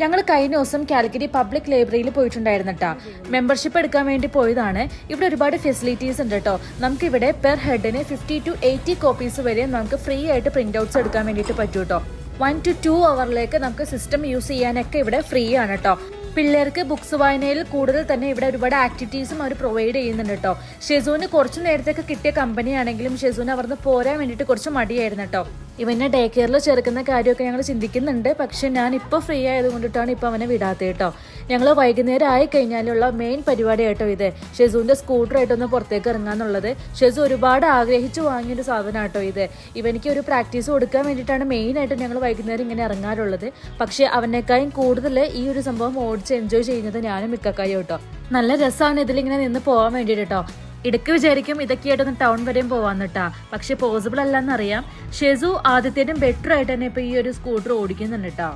ഞങ്ങൾ കഴിഞ്ഞ ദിവസം കാലിക്കറ്റ് പബ്ലിക് ലൈബ്രറിയിൽ പോയിട്ടുണ്ടായിരുന്നു കേട്ടോ. മെമ്പർഷിപ്പ് എടുക്കാൻ വേണ്ടി പോയതാണ്. ഇവിടെ ഒരുപാട് ഫെസിലിറ്റീസ് ഉണ്ട് കേട്ടോ. നമുക്കിവിടെ പെർ ഹെഡിന് 50 to 80 കോപ്പീസ് വരെ നമുക്ക് ഫ്രീ ആയിട്ട് പ്രിന്റ് ഔട്ട്സ് എടുക്കാൻ വേണ്ടിയിട്ട് പറ്റും കേട്ടോ. 1 to 2 അവറിലേക്ക് നമുക്ക് സിസ്റ്റം യൂസ് ചെയ്യാനൊക്കെ ഇവിടെ ഫ്രീ ആണ് കേട്ടോ. പിള്ളേർക്ക് ബുക്സ് വായനയിൽ കൂടുതൽ തന്നെ ഇവിടെ ഒരുപാട് ആക്ടിവിറ്റീസും അവർ പ്രൊവൈഡ് ചെയ്യുന്നുണ്ട് കേട്ടോ. ഷെസൂന് കുറച്ച് നേരത്തേക്ക് കിട്ടിയ കമ്പനിയാണെങ്കിലും ഷെസൂന് അവിടുന്ന് പോരാൻ വേണ്ടിയിട്ട് കുറച്ച് മടിയായിരുന്നു കേട്ടോ. ഇവനെ ഡേ കെയറിൽ ചേർക്കുന്ന കാര്യമൊക്കെ ഞങ്ങൾ ചിന്തിക്കുന്നുണ്ട്. പക്ഷെ ഞാൻ ഇപ്പോൾ ഫ്രീ ആയതുകൊണ്ടിട്ടാണ് ഇപ്പോൾ അവനെ വിടാത്തത് കേട്ടോ. ഞങ്ങൾ വൈകുന്നേരം ആയി കഴിഞ്ഞാലുള്ള മെയിൻ പരിപാടി കേട്ടോ ഇത്. ഷെസൂൻ്റെ സ്കൂട്ടറായിട്ടൊന്ന് പുറത്തേക്ക് ഇറങ്ങാന്നുള്ളത്. ഷെസു ഒരുപാട് ആഗ്രഹിച്ചു വാങ്ങിയൊരു സാധനം കേട്ടോ ഇത്. ഇവനിക്ക് ഒരു പ്രാക്ടീസ് കൊടുക്കാൻ വേണ്ടിയിട്ടാണ് മെയിനായിട്ട് ഞങ്ങൾ വൈകുന്നേരം ഇങ്ങനെ ഇറങ്ങാറുള്ളത്. പക്ഷേ അവനേക്കാളും കൂടുതൽ ഈ ഒരു സംഭവം ഓടിച്ച് എൻജോയ് ചെയ്യുന്നത് ഞാനും മിക്കക്കായും കേട്ടോ. നല്ല രസമാണ് ഇതിലിങ്ങനെ നിന്ന് പോകാൻ വേണ്ടിയിട്ട് കേട്ടോ. ഇടയ്ക്ക് വിചാരിക്കും ഇതൊക്കെയായിട്ടൊന്ന് ടൗൺ വരെയും പോവാന്ന് കേട്ടാ. പക്ഷെ പോസിബിൾ അല്ലെന്നറിയാം. ഷെസു ആദ്യത്തേനും ബെറ്റർ ആയിട്ട് തന്നെ ഇപ്പൊ ഈ ഒരു സ്കൂട്ടർ ഓടിക്കുന്നുണ്ട് കേട്ടോ.